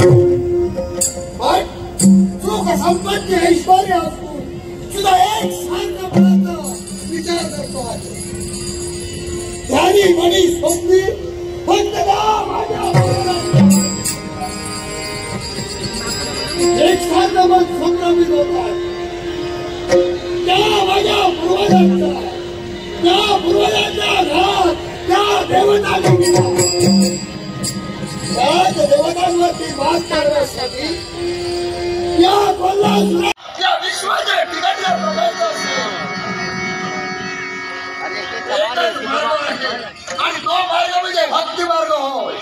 पण सुख संपत्ती ऐश्वर्य असून सुद्धा एक सारखं विचार करतो आहे. ध्यानी मनी स्वप्नी फक्त एक सारखं मन संभ्रमित होतात. त्या माझ्या पूर्वजांचा त्या पूर्वजांच्या घरात त्या देवतांनी गेला. त्याच देवतांवरती मात करण्यासाठी या कोल्हापुरात या विश्वाच्या ठिकाणी बघायचं असेल आणि तो मार्ग म्हणजे भक्ती मार्ग होय.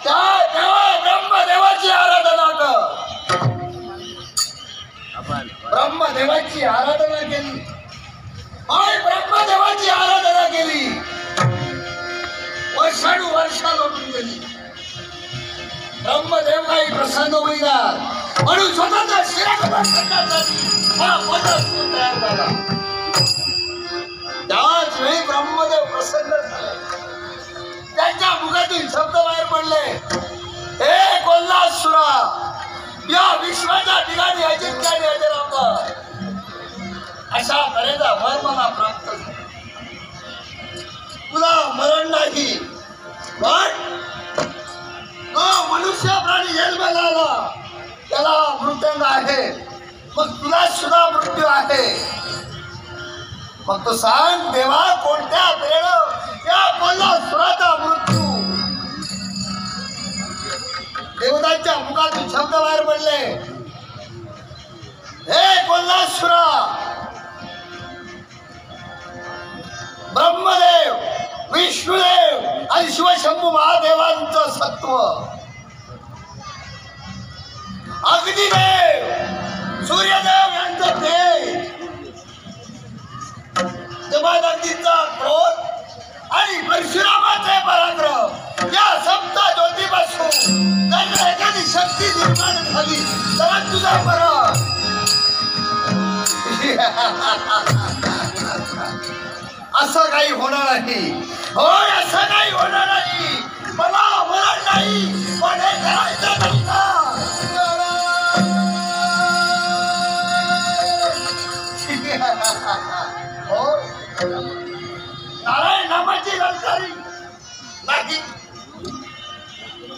त्या ब्रह्मदेवाची आराधना कर. ब्रह्मदेवाची आराधना केली आणि ब्रह्मदेवाची आराधना केली. वर्ष लोटून गेली. ब्रह्मदेव काही प्रसन्न होईनात म्हणून स्वतःचा शिरागमन करण्यासाठी हा पदार्थ तयार झाला. त्याच वेळी ब्रह्मदेव प्रसन्न झाले. त्यांच्या मुखातील शब्द बाहेर पडले, हे कोल्हासुरा, या विश्वाच्या ठिकाणी अजिंक्याने अजरामर अशा तऱ्हेचा वर मला प्राप्त झाला. तुला मरण नाही, पण तो मनुष्य प्राणी जन्माला आला त्याला मृत्यू आहे, मग तुला सुद्धा मृत्यू आहे. मग तो सांग देवा, कोणत्या तऱ्हेनं या कोल्हासुराचा मृत्यू? देवतांच्या मुखातून शब्द बाहेर पडले, हे कोल्हासुरा, ब्रह्मदेव, विष्णुदेव आणि शिवशंभू महादेवांचं सत्व, अग्निदेव, सूर्यदेव यांचं तेज, जमादांचा क्रोध आणि परशुरामाचे पराक्रम, या सप्त ज्योतीपासून जर एखादी शक्ती निर्माण झाली तर तुझा परत असं काही होणार नाही. होय, असं काही होणार नाही. मला मरण नाही, पण हे करायचं नव्हतं. नारायण नामाची ललकारी नाही,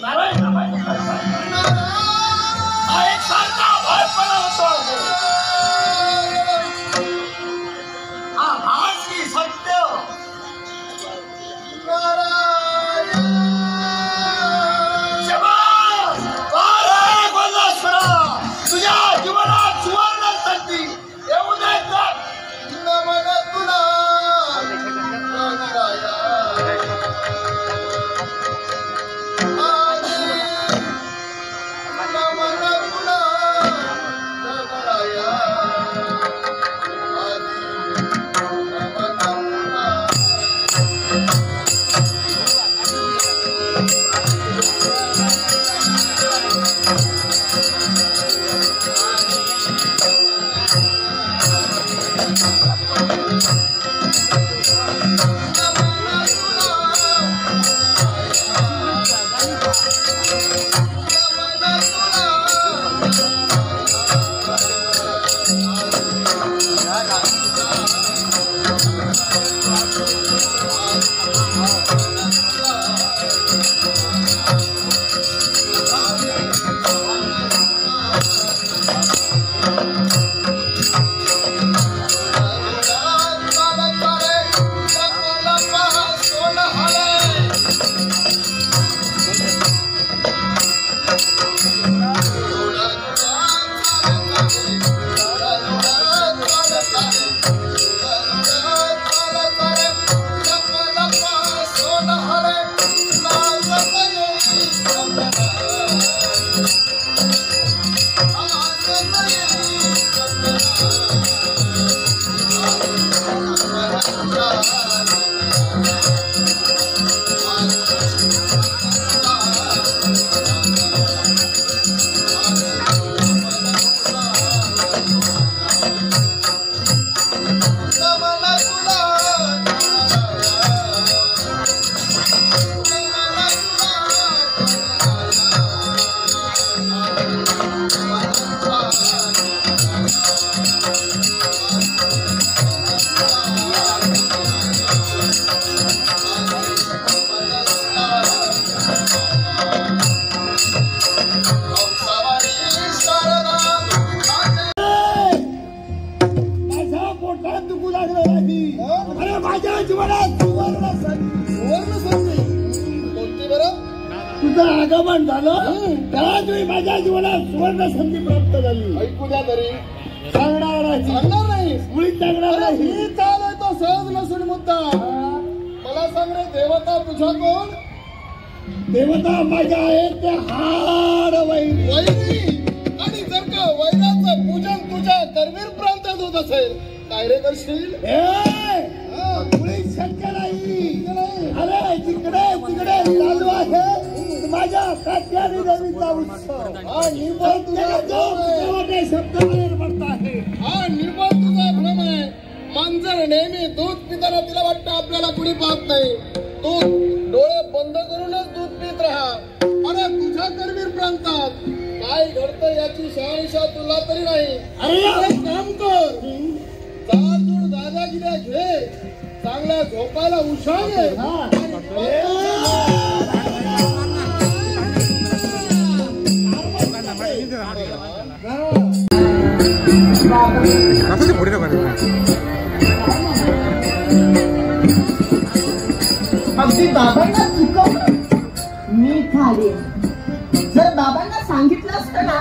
नारायण नामाची ललकारी हा एक सारखा भयपणा होतो. हा भास की सत्य तुझ्या जीवनात सुवर्ण संधी येऊ दे. माझ्या पोटात दुखू लागलं नाही. अरे माझ्या जीवनात सुवर्ण संधी कोणती बरं? तुझं आगमन झालं त्याला तुम्ही माझ्या जीवनात सुवर्ण संधी प्राप्त झाली. ऐकू द्या तरी. सांगणार नाही. सांगणार नाही. मुळीच सांगणार नाही. ही चाल आहे तो सहज नसून मुद्दा. मला सांग रे, देवता तुझा कोण? देवता माझ्या आहेत ते हाड वैरी. आणि जर का वैराचं पूजन तुझ्या करवीर प्रांतात होत असेल, काय रे करशील? मुळीच शक्य नाही. अरे तिकडे तिकडे चालू आहे माझ्या कात्यानी देवीचा उत्सव. हा निबंध शब्द पडत आहे. हा निबंध तुझा भ्रम आहे. मांजर नेहमी दूध पिताना तिला वाटतं आपल्याला कुणी पाहत नाही. तू डोळे बंद करूनच दूध पित राहा. अरे तुझ्या करवीर प्रांतात काय घडतं याची शहानिशा तुला तरी नाही. अरे काम कर, जाडजूड दादागिऱ्या घे, चांगल्या झोपायला उशा घे. अगदी बाबांना चुकवलं मी खाली. जर बाबांना सांगितलं असतं ना,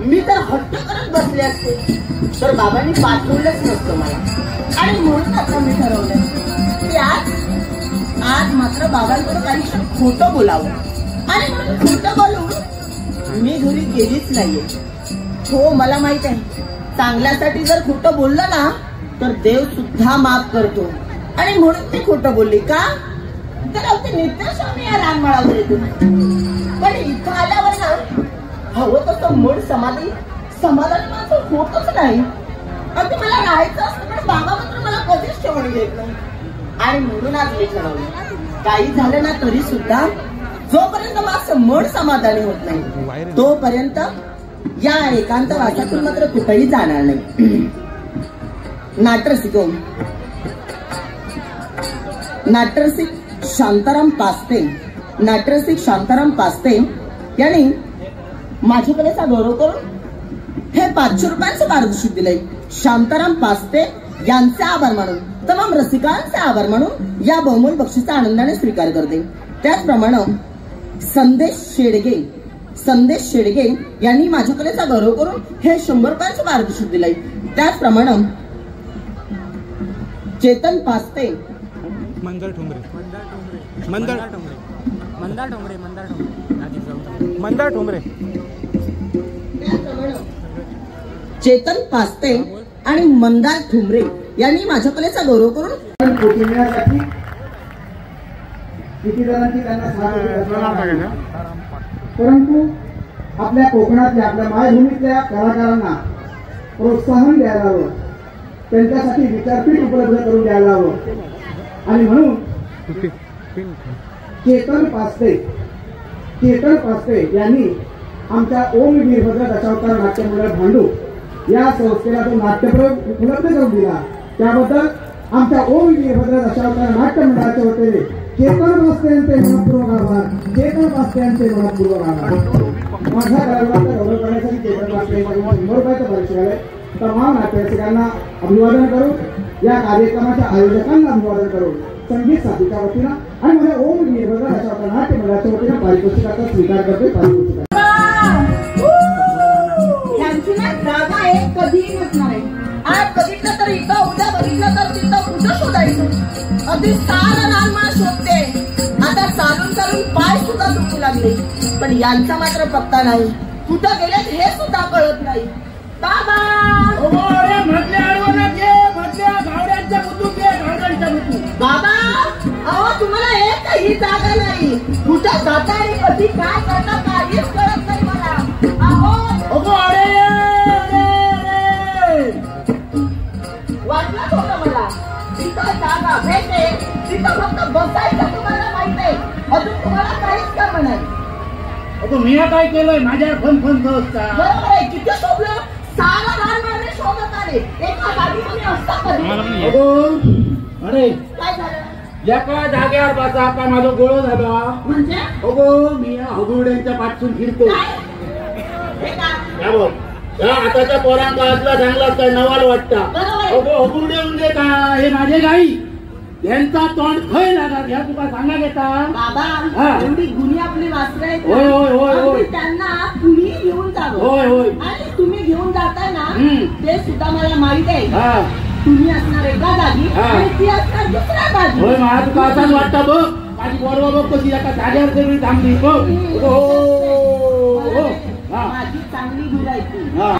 मी तर हट्ट करत बसले असते, तर बाबांनी पाठवलंच नसतं मला. आणि म्हणून आता मी ठरवलं की आज मात्र बाबांकडे काही खोटं बोलावं. आणि म्हणून खोटं बोलून मी घरी गेलीच नाहीये. हो, मला माहित आहे, चांगल्यासाठी जर खोटं बोललं ना तर देव सुद्धा माफ करतो. आणि म्हणून मी खोटं बोलली का, तर अगदी नित्यस्वामी या रानमाळावर येतो. पण इथं आल्यावर ना हवं तसं मूळ समाधान माझं होतच नाही. अगदी मला राहायचं असतं, पण बाबा मात्र मला कधीच ठेवणी देत नाही. आणि म्हणून आज मी ठरवलं, काही झालं ना तरी सुद्धा जोपर्यंत माझं मन समाधानी होत नाही तोपर्यंत या एकांतवासातून मात्र कुठेही जाणार नाही. नाटरसिक शांताराम पास्ते यांनी माझ्याकडेचा गौरव करून हे 500 रुपयांचं पारितोषिक दिलंय. शांताराम पास्ते यांचे आभार मानून, तमाम रसिकांचे आभार मानून या बहुमोल बक्षीचा आनंदाने स्वीकार करते. त्याचप्रमाणे संदेश शेडगे यांनी माझ्याकडेचा गौरव करून हे 100 रुपयांचं पारितोषिक दिलंय. त्याचप्रमाणे चेतन पास्ते, मंदार ठोंबरे चेतन पास्ते आणि मंदार ठुमरे यांनी माझ्या कलेचा गौरव करून किती जणांची त्यांना, परंतु आपल्या कोकणातल्या, आपल्या मायभूमीतल्या कलाकारांना प्रोत्साहन द्यायला हवं, त्यांच्यासाठी विचारपीठ उपलब्ध करून द्यायला हवं. आणि म्हणून चेतन पास्ते यांनी आमच्या ओम वीरभद्र दशावतार नाट्यमंडळ भांडू या संस्थेला जो नाट्यप्रयोग उपलब्ध करून दिला, त्याबद्दल आमच्या ओम वीरभद्र दशावतार नाट्यमंडळाच्या वतीने चेतन पास्ते यांचे मनपूर्वक आभार. माझ्या कलाकारांचा गौरव करण्यासाठी चेतन पास्ते यांच्याकडून 100 रुपयाचं पारितोषिक आहे. तमाम नाट्यरसिकांना अभिवादन करून, या कार्यक्रमाच्या आयोजकांना अभिवादन करून, संगीत साथीच्या वतीनं आणि माझ्या ओम वीरभद्र दशावतार नाट्यमंडळाच्या वतीनं पारितोषिकाचा स्वीकार करते. जागा आहे कधीही नसणार आहे. आज बघितलं तर इथं, उद्या बघितलं तर तिथं, कुठं शोधायचं. अगदी सारं रानमाळ शोधते. आता चालून पाय सुद्धा दुखू लागले, पण यांचा मात्र पत्ता नाही. कुठं गेलेत हे सुद्धा कळत नाही. बाबा बाबा, अहो तुम्हाला एकही जागा नाही. कुठं जाता आणि कधी काय करता काहीच कळत नाही मला. वाटलंच होतं मला. तिथं जागा भेटे, तिथं फक्त बसायचं तुम्हाला माहित आहे. अजून तुम्हाला काहीच काम नाही. अगो मी काय केलंय, माझ्या फन बरोबर आहे. किती शोधलं, सारा रानमाळने शोधत आले. एका गाडीमध्ये असता तरी. अरे काय झालं? एका जागेवर बसा, काय माझं गोळ झाला. म्हणजे अगो मी हगुड्यांच्या पाठसून फिरतो. काय? हे का? काय बोल या आताच्या पोरांका असला चांगला काय नवाल वाटता बरोबर. अपुर्डे म्हणजे का हे माझे गाई यांचा तोंड खय लागत ह्या तुका सांगा घेता बाबा हा. एवढी गुन्हे आपली वासरं आहेत ना, होय, होय, होय, होय. आम्ही त्यांना कुणी घेऊन जावं होय होय आणि तुम्ही घेऊन जाताय ना हम्म. ते सुद्धा मला माहित आहे. हा तुम्ही असणार एका जागी हा. आणि ती असणार दुसऱ्या जागी. होय मला तुका असाच वाटतं बघ माझी बरोबर बघ कशी एका जागेवर सगळी थांबली बघ हो हो हा माझी चांगली गिरायची हा